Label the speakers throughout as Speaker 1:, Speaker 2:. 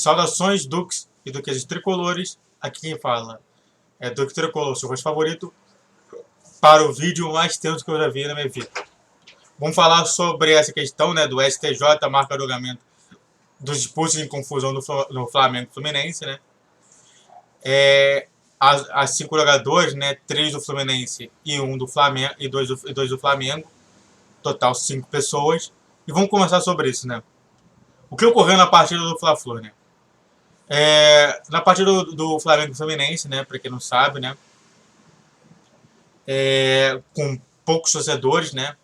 Speaker 1: Saudações, Duques e Duquesas Tricolores. Aqui quem fala é Duque Tricolor, seu rosto favorito, para o vídeo mais tenso que eu já vi na minha vida. Vamos falar sobre essa questão, né, do STJ, marca de julgamento dos expulsos em confusão no Flamengo Fluminense, né? As 5 jogadores, né, 3 do Fluminense e 1 do Flamengo e dois do Flamengo, total 5 pessoas. E vamos conversar sobre isso, né? O que ocorreu na partida do Fla-Flu, né? Na partida do Flamengo Fluminense, né, para quem não sabe, né, com poucos torcedores, né,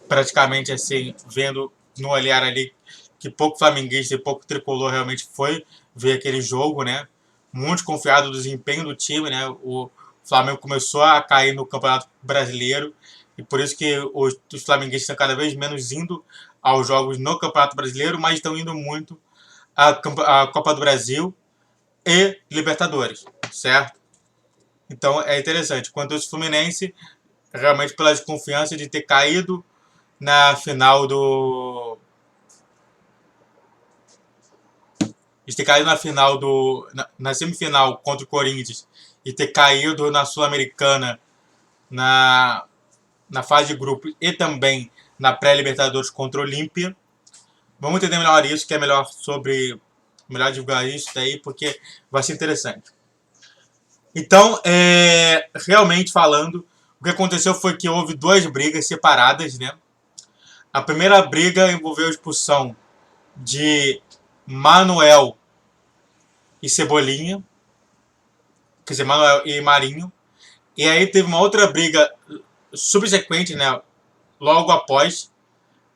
Speaker 1: praticamente assim, vendo no olhar ali que pouco flamenguista e pouco tricolor realmente foi ver aquele jogo, né, muito confiado do desempenho do time, né, o Flamengo começou a cair no Campeonato Brasileiro e por isso que os flamenguistas estão cada vez menos indo aos jogos no Campeonato Brasileiro, mas estão indo muito a Copa do Brasil e Libertadores, certo? Então é interessante. Quanto ao Fluminense, realmente pela desconfiança de ter caído na final do. De ter caído na final do. Na semifinal contra o Corinthians e ter caído na Sul-Americana na fase de grupo e também na pré-Libertadores contra o Olímpia. Vamos entender melhor isso, que é melhor divulgar isso daí, porque vai ser interessante. Então, realmente falando, o que aconteceu foi que houve 2 brigas separadas, né? A primeira briga envolveu a expulsão de Manuel e Cebolinha, quer dizer, Manuel e Marinho. E aí teve uma outra briga subsequente, né? Logo após,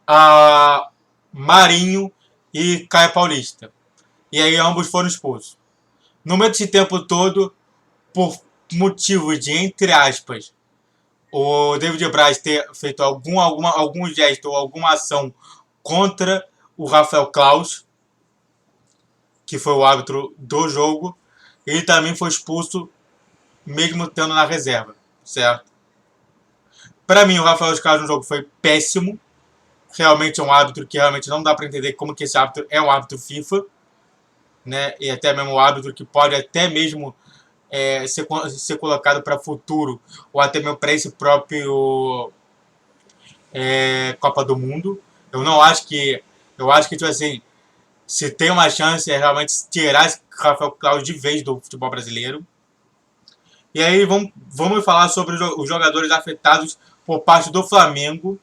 Speaker 1: a Marinho e Caio Paulista. E aí ambos foram expulsos. No meio desse tempo todo, por motivos de, entre aspas, o David Braz ter feito algum gesto ou alguma ação contra o Rafael Claus, que foi o árbitro do jogo, ele também foi expulso, mesmo estando na reserva, certo? Para mim, o Rafael Claus no jogo foi péssimo. Realmente é um árbitro que realmente não dá para entender como que esse árbitro é um árbitro FIFA, né? E até mesmo um árbitro que pode até mesmo ser colocado para futuro ou até mesmo para esse próprio Copa do Mundo. Eu acho que tipo assim, se tem uma chance é realmente tirar esse Rafael Claus de vez do futebol brasileiro. E aí vamos falar sobre os jogadores afetados por parte do Flamengo,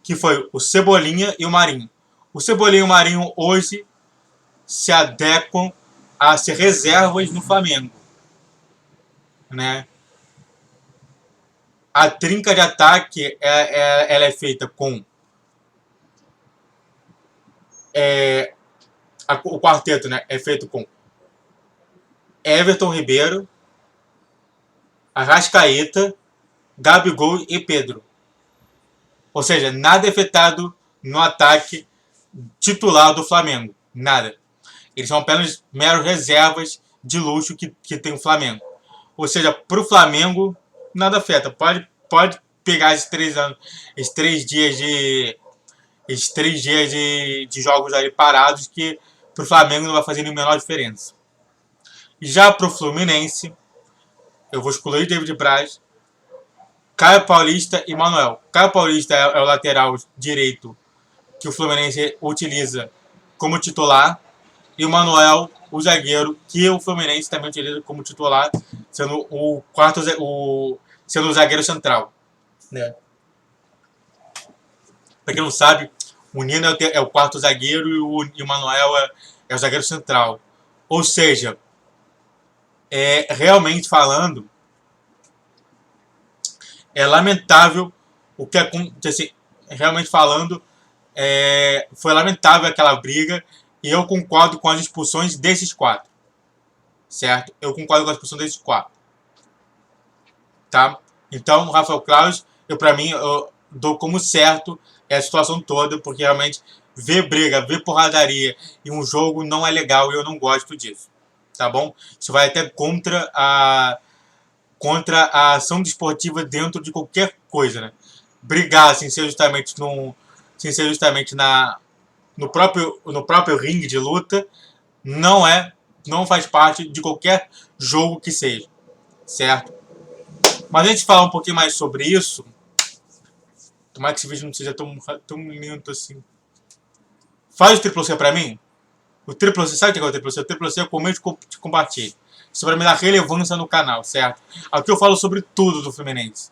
Speaker 1: que foi o Cebolinha e o Marinho. O Cebolinha e o Marinho hoje se adequam a ser reservas no Flamengo, né? A trinca de ataque ela é feita com o quarteto, né, é feito com Everton Ribeiro, Arrascaeta, Gabigol e Pedro. Ou seja, nada é afetado no ataque titular do Flamengo. Nada. Eles são apenas meros reservas de luxo que tem o Flamengo. Ou seja, para o Flamengo, nada afeta. Pode pegar esses 3 anos, esses 3 dias de jogos ali parados, que para o Flamengo não vai fazer nenhuma menor diferença. Já para o Fluminense, eu vou excluir David Braz, Caio Paulista e Manuel. Caio Paulista é o lateral direito que o Fluminense utiliza como titular, e o Manuel, o zagueiro, que o Fluminense também utiliza como titular, sendo sendo o zagueiro central, né? Para quem não sabe, o Nino é o quarto zagueiro e o Manuel é o zagueiro central. Ou seja, realmente falando, é lamentável o que aconteceu. Assim, realmente falando, foi lamentável aquela briga e eu concordo com as expulsões desses 4. Certo? Eu concordo com a expulsão desses 4. Tá? Então, o Rafael Claus, para mim, eu dou como certo a situação toda, porque realmente ver briga, ver porradaria e um jogo não é legal e eu não gosto disso. Tá bom? Isso vai até contra a ação desportiva dentro de qualquer coisa, né? Brigar sem ser justamente no próprio ringue de luta, não faz parte de qualquer jogo que seja, certo? Mas a gente falar um pouquinho mais sobre isso, tomara que esse vídeo não seja tão lindo assim. Faz o triplo C pra mim. O triplo C, sabe o que é o triplo C? O triplo C é comenta e compartilha. Isso pra me dar relevância no canal, certo? Aqui eu falo sobre tudo do Fluminense.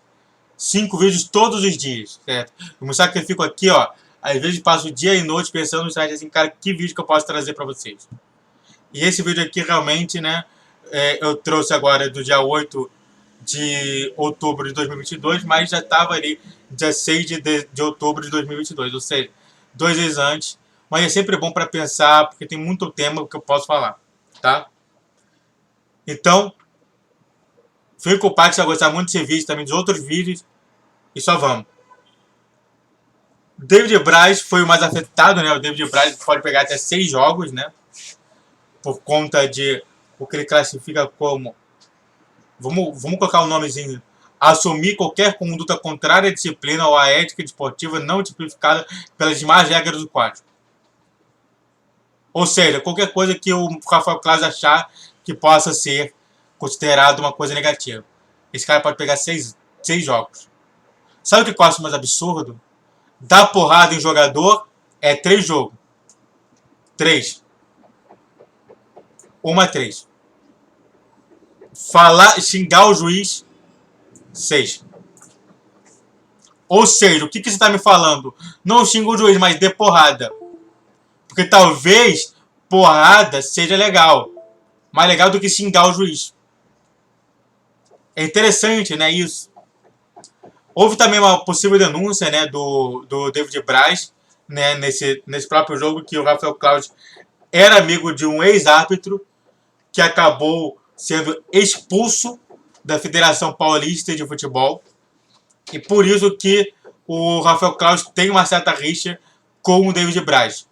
Speaker 1: 5 vídeos todos os dias, certo? Eu mostrar que eu fico aqui, ó. Às vezes passo dia e noite pensando no site assim, cara, que vídeo que eu posso trazer pra vocês. E esse vídeo aqui realmente, né, eu trouxe agora do dia 8 de outubro de 2022, mas já estava ali dia 6 de outubro de 2022, ou seja, 2 dias antes. Mas é sempre bom para pensar, porque tem muito tema que eu posso falar, tá? Então, fico com o pai que você vai gostar muito desse vídeo, também dos outros vídeos, e só vamos. David Braz foi o mais afetado, né? O David Braz pode pegar até 6 jogos, né? Por conta de o que ele classifica como, vamos colocar um nomezinho, assumir qualquer conduta contrária à disciplina ou à ética desportiva não tipificada pelas demais regras do quadro. Ou seja, qualquer coisa que o Rafael Claus achar que possa ser considerado uma coisa negativa. Esse cara pode pegar 6 jogos. Sabe o que eu acho mais absurdo? Dar porrada em jogador é 3 jogos. 3. 3. Xingar o juiz, 6. Ou seja, o que você está me falando? Não xinga o juiz, mas dê porrada. Porque talvez porrada seja legal. Mais legal do que xingar o juiz. É interessante, né, isso. Houve também uma possível denúncia, né, do David Braz, né, nesse próprio jogo, que o Rafael Claus era amigo de um ex-árbitro que acabou sendo expulso da Federação Paulista de Futebol. E por isso que o Rafael Claus tem uma certa rixa com o David Braz,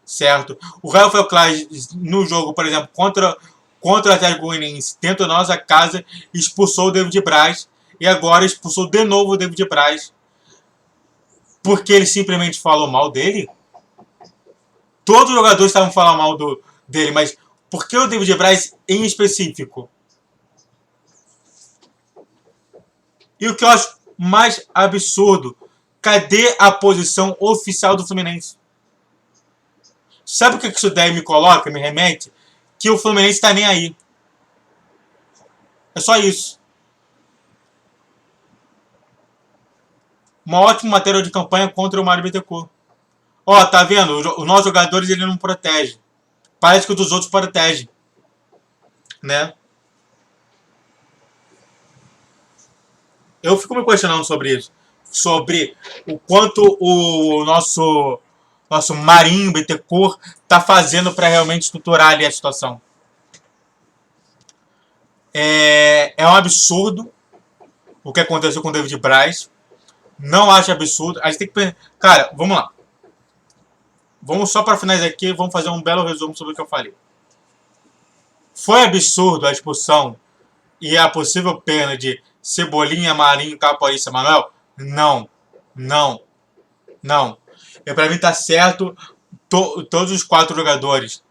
Speaker 1: certo? O Rafael Claus, no jogo, por exemplo, contra o Atlético Goianiense, dentro da nossa casa, expulsou o David Braz. E agora expulsou de novo o David Braz. Porque ele simplesmente falou mal dele? Todos os jogadores estavam falando mal dele, mas por que o David Braz em específico? E o que eu acho mais absurdo, cadê a posição oficial do Fluminense? Sabe o que isso daí me coloca, me remete? Que o Fluminense tá nem aí. É só isso. Uma ótima matéria de campanha contra o Mário Bittencourt. Ó, tá vendo? Os nossos jogadores ele não protege. Parece que o dos outros protege. Né? Eu fico me questionando sobre isso. Sobre o quanto o nosso Marinho Bittencourt tá fazendo para realmente estruturar ali a situação. É um absurdo o que aconteceu com o David Braz. Não acho absurdo. A gente tem que... Cara, vamos lá. Vamos só para finalizar aqui, vamos fazer um belo resumo sobre o que eu falei. Foi absurdo a expulsão e a possível pena de Cebolinha, Marinho, Capoeirista, Manuel? Não. Não. Não. E para mim tá certo todos os 4 jogadores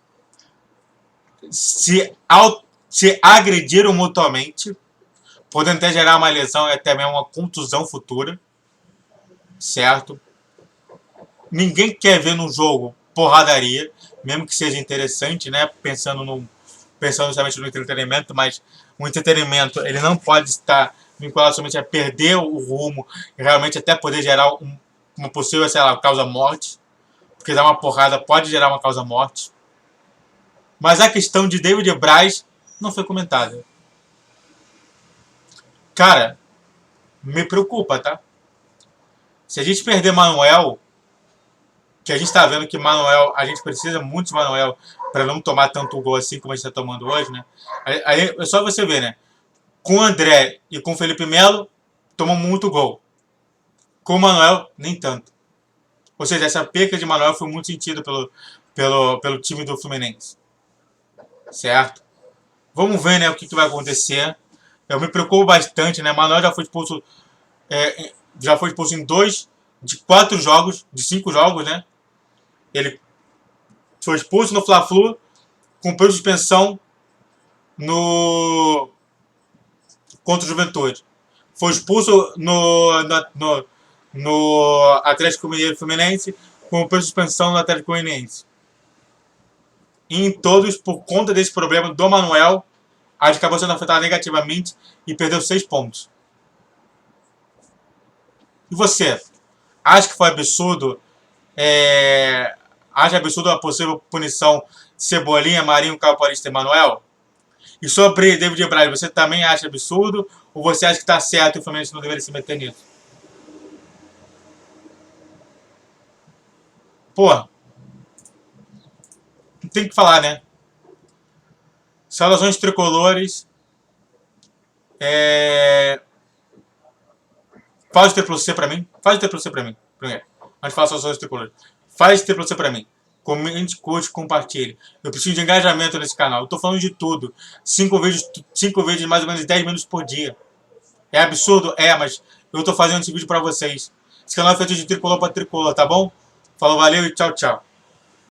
Speaker 1: se agrediram mutuamente, podendo até gerar uma lesão e até mesmo uma contusão futura. Certo? Ninguém quer ver no jogo porradaria, mesmo que seja interessante, né? Pensando somente no entretenimento, mas o entretenimento ele não pode estar vinculado somente a perder o rumo e realmente até poder gerar uma possível, sei lá, causa-morte, porque dar uma porrada pode gerar uma causa-morte. Mas a questão de David Braz não foi comentada. Cara, me preocupa, tá? Se a gente perder Manuel, que a gente está vendo que Manuel, a gente precisa muito de Manuel para não tomar tanto gol assim como a gente está tomando hoje, né? Aí é só você ver, né? Com o André e com o Felipe Melo, tomam muito gol. Com o Manuel, nem tanto. Ou seja, essa perca de Manuel foi muito sentido pelo time do Fluminense. Certo? Vamos ver, né, o que vai acontecer. Eu me preocupo bastante, né? Manuel já foi expulso em 2 de 4 jogos, de 5 jogos, né? Ele Foi expulso no Fla-Flu, cumpriu suspensão no contra o Juventude. Foi expulso no Atlético Mineiro Fluminense, cumpriu suspensão no Atlético Goianiense. E em todos, por conta desse problema do Manuel, a gente acabou sendo afetado negativamente e perdeu 6 pontos. E você? Acha que foi absurdo? Acha absurdo a possível punição Cebolinha, Marinho, Caio Paulista e Manuel? E sobre David Braz, você também acha absurdo? Ou você acha que está certo e o Fluminense não deveria se meter nisso? Pô, não tem o que falar, né? Saudações tricolores. Faz o triplo C pra mim. Faz o triplo C pra mim. Primeiro. Antes de falar saudações tricolores. Faz o triplo C pra mim. Comente, curte, compartilhe. Eu preciso de engajamento nesse canal. Eu tô falando de tudo. 5 vídeos de mais ou menos 10 minutos por dia. É absurdo? É, mas eu tô fazendo esse vídeo pra vocês. Esse canal é feito de tricolor pra tricolor, tá bom? Falou, valeu e tchau, tchau.